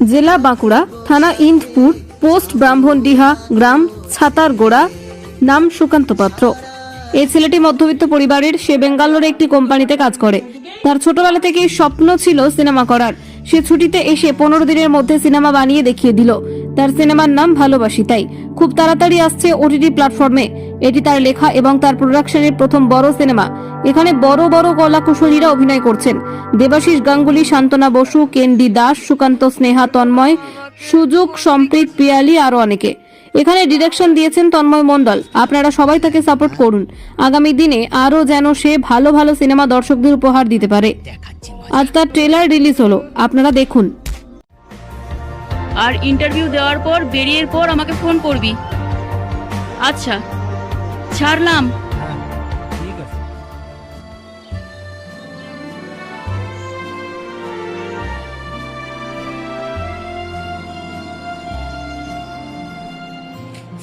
জেলা বাঁকুড়া, থানা ইন্দপুর, পোস্ট ব্রাহ্মণডিহা, গ্রাম ছাতারগোড়া, নাম সুকান্ত পাত্র। এই ছেলেটি মধ্যবিত্ত পরিবারের। সে বেঙ্গালোরে একটি কোম্পানিতে কাজ করে। তার ছোটবেলা থেকেই স্বপ্ন ছিল সিনেমা করার। সে ছুটিতে এসে 15 দিনের মধ্যে সিনেমা বানিয়ে দেখিয়ে দিল। তার সিনেমার নাম ভালোবাসি তাই। খুব তাড়াতাড়ি আসছে ওটিটি প্ল্যাটফর্মে। এটি তার লেখা এবং তার প্রোডাকশনের প্রথম বড় সিনেমা। এখানে বড় বড় কলাকুশলীরা অভিনয় করছেন। দেবাশিস গাঙ্গুলি, শান্তনা বসু, কেন্ডি দাস, সুকান্ত, স্নেহা, তন্ময়, সুযোগ, সম্প্রীত, পিয়ালি আরো অনেকে। এখানে ডিরেকশন দিয়েছেন তন্ময় মণ্ডল। আপনারা সবাই তাকে সাপোর্ট করুন। আগামী দিনে আরো যেন সে ভালো ভালো সিনেমা দর্শকদের উপহার দিতে পারে। আজ তার ট্রেলার রিলিজ হলো, আপনারা দেখুন। আর ইন্টারভিউ দেওয়ার পর বেরিয়ে পর আমাকে ফোন করবি। আচ্ছা, ছাড়লাম। ঠিক আছে।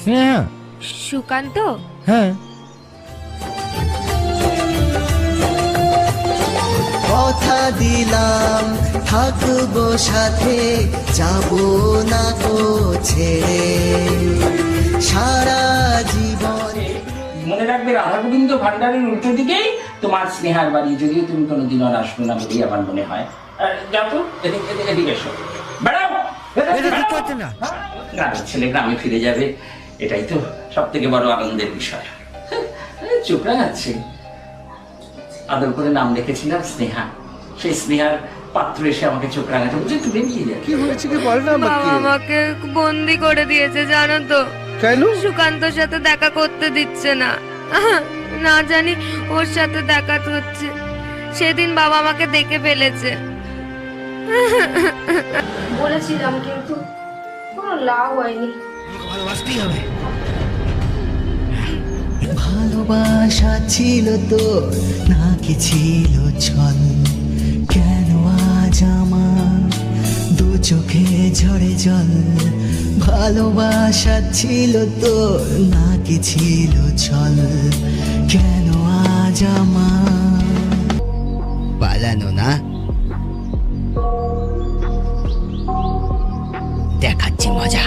স্নেহা। সুকান্ত, হ্যাঁ, কথা দিলাম থাকবো সাথে, যাব না কো ছেড়ে সারা জীবন। মনে রাখবে রাধা গোবিন্দ ভান্ডারের উল্টো দিকেই তোমার স্নেহার বাড়ি, যদিও তুমি কোনোদিন আর আসবে না বলেই আমার মনে হয়। যাও তো, এদিকে এসো, বেড়াও। গ্রামের ছেলে গ্রামে ফিরে যাবে, এটাই তো সব থেকে বড় আনন্দের বিষয়। চুপ রাখাচ্ছে, আদর করে নাম রেখেছিলাম স্নেহা। সেই স্নেহার পাত্র এসে আমাকে চোখ রাঙাতে বুঝে তুলে নিয়ে যায়। কি হয়েছে কি বল না বাবা আমাকে। আমাকে বন্দি করে দিয়েছে জানো তো। কেন? সুকান্তর সাথে দেখা করতে দিচ্ছে না। না জানি ওর সাথে দেখা হচ্ছে। সেদিন বাবা আমাকে দেখে ফেলেছে। বলেছিলাম কিন্তু কোনো লাভ হয়নি। ভালোবাসতেই হবে। ভালোবাসা ছিল তো নাকি ছিল ছল, কেন আজ আমার দু চোখে ঝরে জল। ভালোবাসা ছিল তো নাকি ছিল ছল, কেন আজ আমার পালানো না। দেখাচ্ছি মজা।